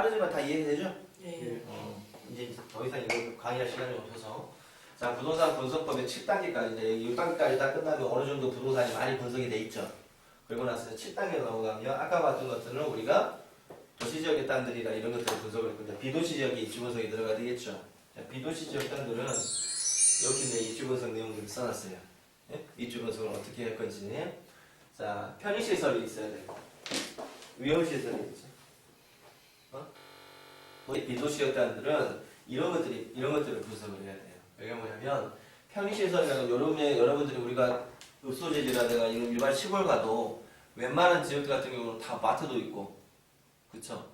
빠르지만 다 이해되죠? 네. 이제 더 이상 이거 강의할 시간이 없어서. 자, 부동산 분석법의 7단계까지, 이제 6단계까지 다 끝나면 어느 정도 부동산이 많이 분석이 돼 있죠. 그리고 나서 7단계로 넘어가면 아까 봤던 것들은 우리가 도시지역의 땅들이나 이런 것들을 분석을 했고, 이제 비도시 지역의 입지 분석이 들어가 되겠죠. 자, 비도시 지역 땅들은 이렇게 이제 입지 분석 내용들을 써놨어요. 예? 입지 분석을 어떻게 할 건지. 자, 편의시설이 있어야 되고, 위험시설이 있죠. 우리 비도시 지역 땅들은 이런 것들을 분석을 해야 돼요. 여기가 뭐냐면, 편의시설이라는 여러분들이 우리가 읍소재지라든가 이런 일반 시골 가도 웬만한 지역 같은 경우는 다 마트도 있고, 그쵸?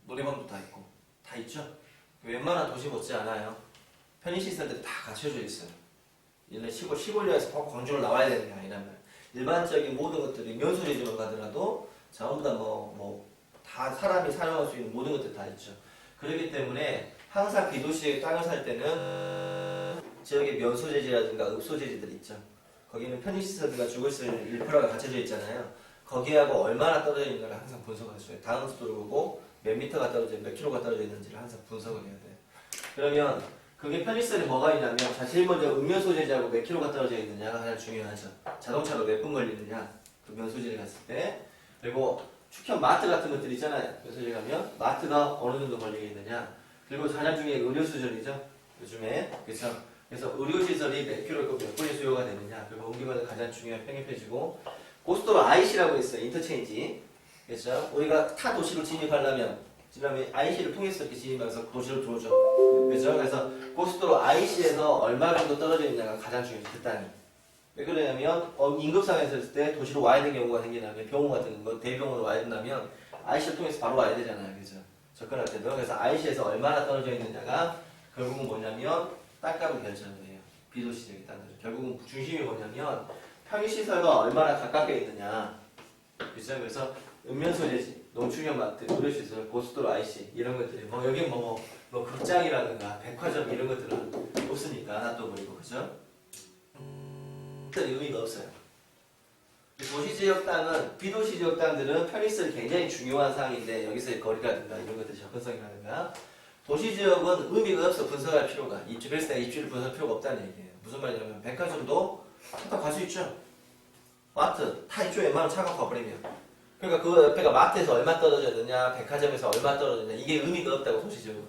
노래방도 다 있고, 다 있죠? 웬만한 도시 못지 않아요. 편의시설들이 다 갖춰져 있어요. 얘네 시골에서 꼭 광주로 나와야 되는 게 아니라면, 일반적인 모든 것들이 면소재지만 가더라도 전부 다 다 사람이 사용할 수 있는 모든 것들 다 있죠. 그렇기 때문에 항상 비도시에 땅을 살 때는 지역의 면소재지라든가 읍소재지들 있죠. 거기는 편의시설들과 주거시설 인프라가 갖춰져 있잖아요. 거기하고 얼마나 떨어져 있는가를 항상 분석할 수 있어요. 다음 수도를 보고 몇 미터가 떨어져 몇 킬로가 떨어져 있는지를 항상 분석을 해야 돼요. 그러면 그게 편의시설이 뭐가 있냐면, 자, 제일 먼저 음면소재지하고 몇 킬로가 떨어져 있느냐가 가장 중요하죠. 자동차로 몇 분 걸리느냐, 그 면소재를 갔을 때. 그리고 축현 마트 같은 것들 있잖아요. 면소재 가면 마트가 어느 정도 걸리겠느냐. 그리고 가장 중요한 게 의료시설이죠. 요즘에. 그렇죠. 그래서 의료시설이 몇 킬로고 몇 분의 수요가 되느냐. 그리고 옮기면 가장 중요한 평행표지고, 고속도로 IC라고 있어요. 인터체인지. 그렇죠. 우리가 타 도시로 진입하려면 IC를 통해서 이렇게 진입해서 도시로 들어오죠. 그렇죠. 그래서 고속도로 IC에서 얼마 정도 떨어져 있느냐가 가장 중요해요. 그 땅이. 왜 그러냐면 임급상황에서 했을 때 도시로 와야 되는 경우가 생기냐면, 병원 같은 거 대병원으로 와야 된다면 IC를 통해서 바로 와야 되잖아요. 그죠? 접근할 때도. 그래서 IC에서 얼마나 떨어져 있느냐가 결국은 뭐냐면 땅값을 결정을 해요. 비도시 지역의 땅들은. 결국은 중심이 뭐냐면 편의시설과 얼마나 가깝게 있느냐. 그죠? 그래서 읍면소재지, 농축현 마트, 의료시설, 고속도로 IC 이런 것들이 여기 극장이라든가 백화점 이런 것들은 없으니까 놔둬버리고, 그죠? 의미가 없어요. 도시지역 땅은, 비도시지역 땅들은 편의시설이 굉장히 중요한 사항인데, 여기서의 거리라든가 이런 것들, 접근성이라든가. 도시지역은 의미가 없어. 분석할 필요가. 그래서 내가 입지를 분석할 필요가 없다는 얘기예요. 무슨 말이냐면 백화점도 다 갈 수 있죠. 마트 다 있죠. 웬만하면 차가 가버리면. 그러니까 그 옆에가 마트에서 얼마 떨어져 있느냐, 백화점에서 얼마 떨어져 있느냐, 이게 의미가 없다고, 도시지역은.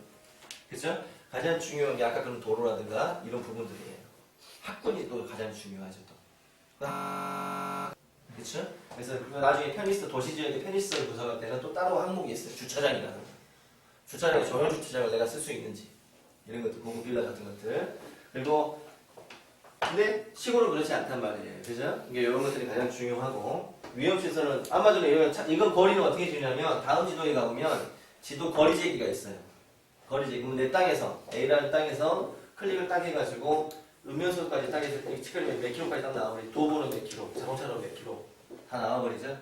그렇죠? 가장 중요한 게 아까 그런 도로라든가 이런 부분들이에요. 학군이 또 가장 중요하죠. 또. 그렇죠? 그래서 나중에 편의시설, 도시지역의 편의시설을 분석할 때는 또 따로 항목이 있어요. 주차장이라는 거. 주차장에 전용 주차장을 내가 쓸 수 있는지, 이런 것들, 고급 빌라 같은 것들. 그리고 근데 시골은 그렇지 않단 말이에요. 그죠? 이게 이런 것들이 가장 중요하고, 위험시설은 아마 전에 이건 거리는 어떻게 주냐면, 다음 지도에 가보면 지도 거리 재기가 있어요. 거리 재기. 그럼 내 땅에서, A라는 땅에서 클릭을 딱 해가지고 읍면소까지 딱 해서 치크리면 몇 킬로까지 딱 나와버리죠. 도보는 몇 킬로, 자동차로 몇 킬로 다 나와버리죠.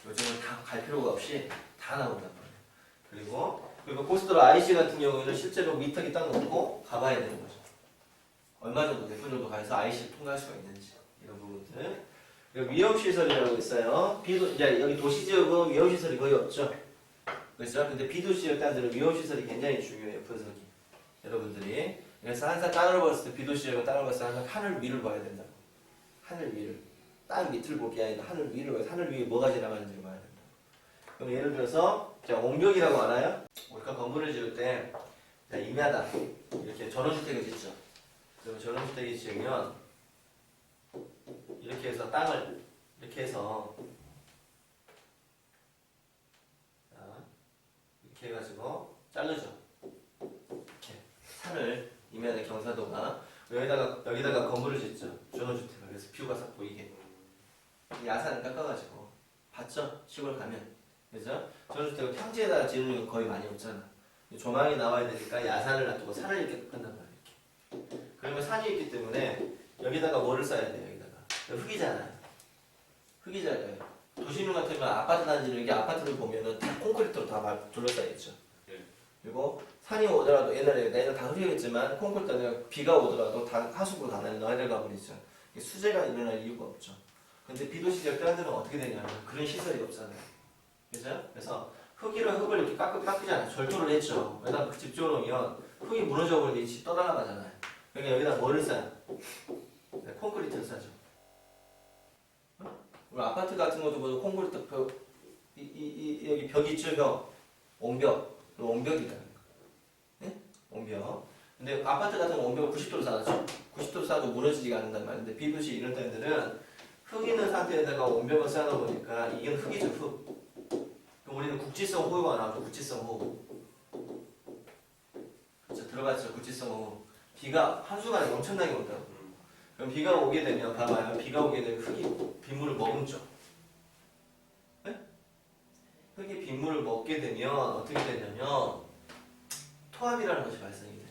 요즘은 다 갈 필요가 없이 다 나온단 말이에요. 그리고 고속도로 IC 같은 경우에는 실제로 미터기 딱 놓고 가봐야 되는 거죠. 얼마 정도, 몇 분 정도 가서 IC를 통과할 수가 있는지, 이런 부분들. 그리고 위험시설이라고 있어요. 이제 여기 도시지역은 위험시설이 거의 없죠. 그렇죠? 근데 비도시지역 땅들은 위험시설이 굉장히 중요해요. 분석이. 여러분들이. 그래서 항상 땅을 봤을 때, 비도시지역은 땅을 봤을 때 항상 하늘 위를 봐야 된다고. 하늘 위를. 땅 밑을 볼 게 아니라 하늘 위를 봐야 돼. 하늘 위에 뭐가 지나가는지를 봐야 된다고. 그럼 예를 들어서, 자, 옹벽이라고 알아요? 우리가 건물을 지을 때, 자, 임야다. 이렇게 전원주택을 짓죠. 그러면 전원주택이 지으면, 이렇게 해서 땅을, 이렇게 해서, 자, 이렇게 해가지고, 자르죠. 이렇게. 산을, 임야의 경사도가, 여기다가 건물을 짓죠. 전원주택을. 그래서 뷰가 싹 보이게. 야산을 깎아가지고, 봤죠? 시골 가면. 그죠? 전원주택을 평지에다가 지으는 건 거의 많이 없잖아. 조망이 나와야 되니까 야산을 놔두고 산을 이렇게 깎는단 말이야. 이렇게. 그러면 산이 있기 때문에 여기다가 뭐를 써야 돼요? 여기다가. 흙이잖아요. 흙이잖아요. 도시민 같으면 아파트 단지는 이게 아파트를 보면은 다 콘크리트로 다 둘러싸여 있죠. 그리고 산이 오더라도 옛날에 다 흙이겠지만 콘크리트가 비가 오더라도 다 하수구로 다 내려가 버리죠. 수재가 일어날 이유가 없죠. 근데 비도시 지역 땅들은 어떻게 되냐면 그런 시설이 없잖아요. 그죠? 그래서 흙을 이렇게 깎잖아요. 절도를 했죠. 여기다 집 지어놓으면 흙이 무너져 버리니 집 떠나가잖아요. 그러니까 여기다 뭐를 싸요? 네, 콘크리트를 싸죠. 우리 아파트 같은 것도 보면 콘크리트 벽, 여기 벽이 있죠, 벽. 온벽. 온벽이다. 네? 온벽. 근데 아파트 같은 건 온벽을 90도로 쌓았죠. 90도로 쌓아도 무너지지가 않는단 말인데 비도시 이런 데들은 흙 있는 상태에다가 온벽을 쌓아놓다 보니까 이게 흙이죠, 흙. 그럼 우리는 국지성 호우가 나오죠, 국지성 호우. 그렇죠, 들어갔죠, 국지성 호우. 비가 한순간에 엄청나게 온다고. 그럼 비가 오게 되면, 봐봐요. 비가 오게 되면 흙이 빗물을 머금죠. 네? 흙이 빗물을 먹게 되면 어떻게 되냐면 토합이라는 것이 발생이 돼요.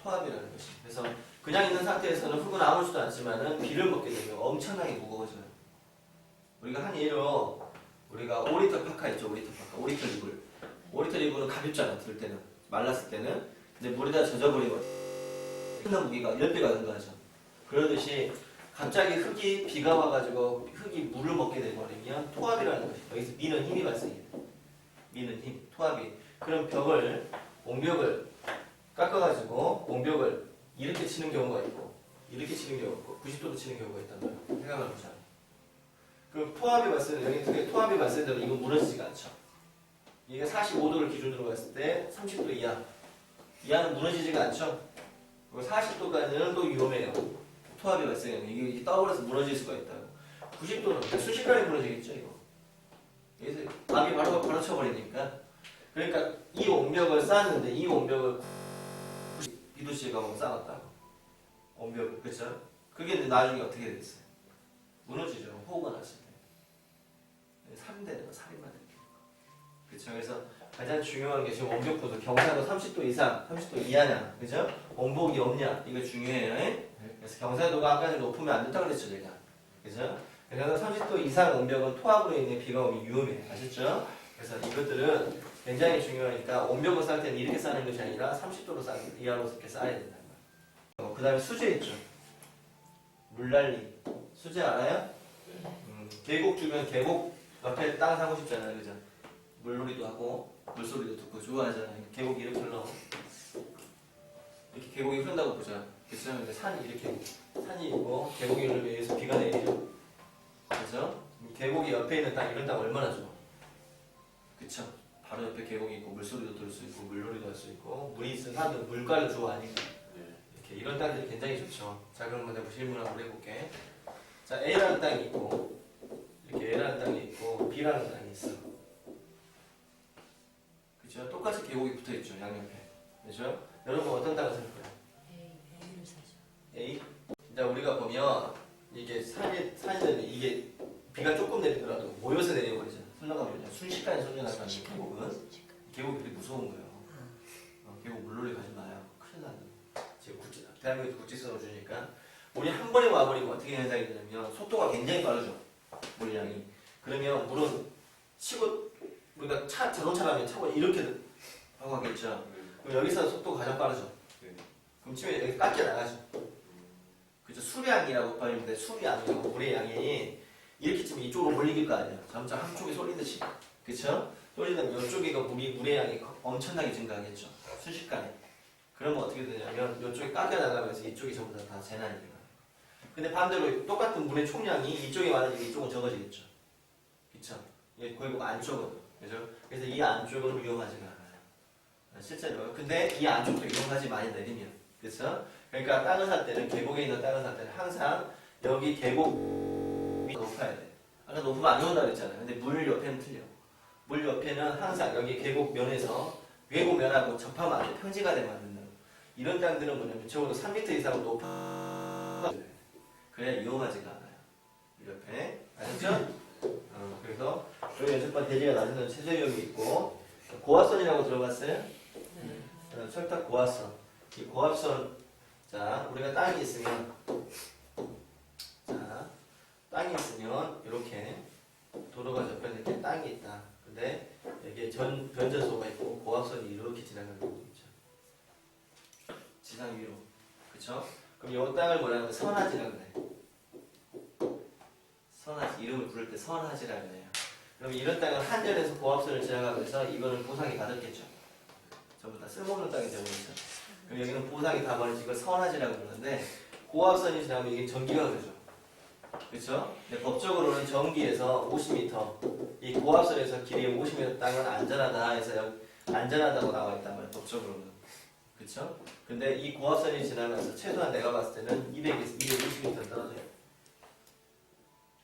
토합이라는 것이. 그래서 그냥 있는 상태에서는 흙은 아무렇지도 않지만은 비를 먹게 되면 엄청나게 무거워져요. 우리가 한 예로 우리가 5리터 파카 있죠. 5리터 파카. 5리터 이불. 5리터 이불은 가볍잖아. 들 때는. 말랐을 때는. 근데 물에다 젖어버리면 흙는 무게가 10배가 증가하죠. 그러듯이 갑자기 비가 와가지고 흙이 물을 먹게 되버리면 토합이라는 것이 여기서 미는 힘이 발생해요. 미는 힘, 토합이. 그럼 옹벽을 깎아가지고 옹벽을 이렇게 치는 경우가 있고 이렇게 치는 경우가 있고 90도로 치는 경우가 있단 말이에요. 생각을 해보자. 그럼 토합이 발생되면 여기 토합이 발생되면 이건 무너지지가 않죠. 이게 45도를 기준으로 봤을 때 30도 이하는 무너지지가 않죠. 그리고 40도까지는 또 위험해요. 토합이 발생하면 이게 떠버려서 무너질 수가 있다고. 90도는 순식간에 무너지겠죠, 이거. 여기서 압이 바로 쳐버리니까. 그러니까 이 온벽을 쌓았는데 이 온벽을 비도시에 가면 쌓았다고. 온벽, 그쵸? 그게 이제 나중에 어떻게 됐어요? 무너지죠. 호우가 났을 때. 살인되는 거, 살인만 되는 거. 그쵸? 그래서 가장 중요한 게 지금 온벽부도 경사도 30도 이상, 30도 이하냐, 그죠? 온복이 없냐, 이거 중요해요. 그래서 경사도가 아까 높으면 안 된다고 그랬죠, 제가. 그죠? 그래서 30도 이상 온벽은 토합으로 인해 비가 오기 위험해요. 아셨죠? 그래서 이것들은 굉장히 중요하니까 온벽을 쌓을 때는 이렇게 쌓는 것이 아니라 30도로 이하로 이렇게 쌓아야 된다. 그 다음에 수제 있죠. 물난리. 수제 알아요? 계곡 주변, 계곡 옆에 땅 사고 싶잖아요. 그죠? 물놀이도 하고, 물소리도 듣고 좋아하잖아요. 계곡이 이렇게 흘러. 이렇게 계곡이 흐른다고 보자. 그쵸? 근데 산이 있고, 계곡이 흐르면 여기서 비가 내리죠. 그죠? 계곡이 옆에 있는 땅, 이런 땅 얼마나 좋아. 그쵸? 바로 옆에 계곡이 있고, 물소리도 들을 수 있고, 물놀이도 할 수 있고, 물이 있으면 사람들은 물가를 좋아하니까. 이렇게 이런 땅들이 굉장히 좋죠. 자, 그럼 내가 질문 한번 해볼게. 자, A라는 땅이 있고, 이렇게 A라는 땅이 있고, B라는 땅이 있어. 그죠? 똑같이 계곡이 붙어 있죠, 양옆에. 그죠? 여러분 어떤 땅을 살 거예요? A를 사죠. A? 자, 우리가 보면 이게 산이는 이게 비가 조금 내리더라도 모여서 내려버리잖아. 흘러가면 순식간에 쏟아나가는 계곡은 계곡이 되게 무서운 거예요. 계곡 물놀이 가지 마요. 큰일 나는. 지금 대한민국 국지성을 주니까 물이 한 번에 와버리면 어떻게 현상이 되냐면 속도가 굉장히 빠르죠. 물량이. 그러면 물은 치고 우리가 자동차라면 차고 이렇게 하고 가겠죠. 그럼 여기서 속도가 가장 빠르죠. 그럼 치면 여기 깎여 나가죠. 그죠? 수량이라고 표현하는데 수량이 아니고 물의 양이 이렇게 치면 이쪽으로 몰리길 거 아니에요. 점점 한쪽이 쏠리듯이. 그쵸? 쏠리면 이쪽이가 물의 양이 엄청나게 증가하겠죠. 순식간에. 그러면 어떻게 되냐면 이쪽이 깎여 나가면서 이쪽이 전부 다 재난이 돼요. 근데 반대로 똑같은 물의 총량이 이쪽이 많아지고 이쪽은 적어지겠죠. 그쵸? 예, 거의 안쪽은. 그죠? 그래서 이 안쪽은 위험하지가 않아요. 실제로. 근데 이 안쪽도 위험하지 많이 내리면. 그쵸? 그러니까 땅을 살 때는, 계곡에 있는 땅을 살 때는 항상 여기 계곡이 높아야 돼. 아까 높으면 안 좋은다 그랬잖아요. 근데 물 옆에는 틀려. 물 옆에는 항상 여기 계곡 면에서 계곡 면하고 접하면 안 돼. 평지가 되면 안 된다. 이런 땅들은 뭐냐면 적어도 3m 이상 높아. 그래야 위험하지가 않아요. 옆에. 아셨죠? 그래서 여기 연습반 대지가 낮은 데는 최저위험이 있고 고압선이라고 들어봤어요? 네. 철탑 고압선. 이 고압선, 자, 우리가 땅이 있으면 이렇게 도로가 접혀져 이렇게 땅이 있다. 근데 여기에 변전소가 있고 고압선이 이렇게 지나가는 거 있죠. 지상 위로. 그쵸? 그럼 이 땅을 뭐라고 선하지라고 해요. 선하지. 이름을 부를 때 선하지라고 해요. 그럼 이런 땅은 한전에서 고압선을 지나가고 해서 이거는 보상이 받았겠죠. 전부 다 쓸모없는 땅이 되어버리죠. 그럼 여기는 보상이 다 버리지 이걸 선화지라고 그러는데 고압선이 지나면 이게 전기가 흐르죠. 그렇죠? 근데 법적으로는 전기에서 50m 이 고압선에서 길이 50m 땅은 안전하다 해서 안전하다고 나와 있단 말이에요. 법적으로는. 그렇죠? 근데 이 고압선이 지나면서 최소한 내가 봤을 때는 200에서 250m 떨어져요.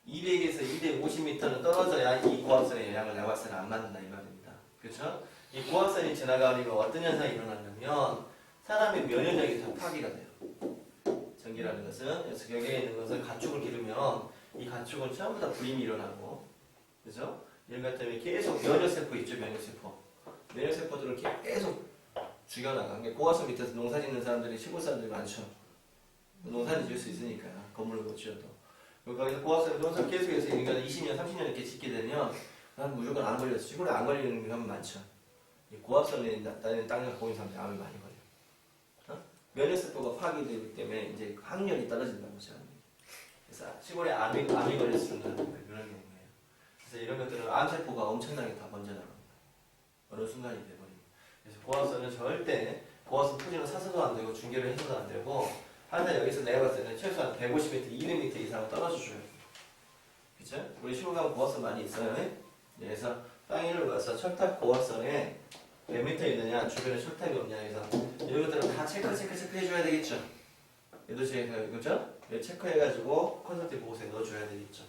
200에서 250m는 떨어져야 이 고압선의 영향을 내가 봤을 때는 안 받는다 이 말입니다. 그렇죠? 이 고압선이 지나가면 어떤 현상이 일어나냐면 사람의 면역력이 다 파괴가 돼요. 전기라는 것은 그래서 여기에 있는 것은 가축을 기르면 이 가축은 전부 다 불임이 일어나고 그죠? 이런 것 때문에 계속 면역세포 있죠. 면역세포들을 계속 죽여나가. 고압선 밑에서 농사 짓는 사람들이 시골 사람들이 많죠. 농사를 지을 수 있으니까 건물을 못 지어도. 그리고 거기서 고압선 농사 계속해서 인간은 20년, 30년 이렇게 짓게 되면 난 무조건 안 걸려서 시골에 안 걸리는 사람 많죠. 이 고압선에 나는 땅을 갖고 있는 사람들이 암이 많이 걸려요. 면역세포가 파괴되기 때문에 이제 확률이 떨어진다는 거죠. 그래서 시골에 암이 걸릴 수 있는 그런 경우예요. 그래서 이런 것들은 암세포가 엄청나게 다 번져나갑니다. 어느 순간이 돼버립니다. 그래서 고압선은 절대 고압선 토지는 사서도 안 되고 중계를 해서도 안 되고 항상 여기서 내가 봤을 때는 최소한 150m, 200m 이상은 떨어져 줘요. 그쵸? 우리 시골 가면 고압선 많이 있어요. 그래서 땅 위를 가서 철탑 고압선에 몇 미터 있느냐, 주변에 철탑이 없냐 해서 이런 것들은 다 체크 해줘야 되겠죠. 얘도 제가 그죠? 체크해가지고 컨설팅 보고서에 넣어줘야 되겠죠.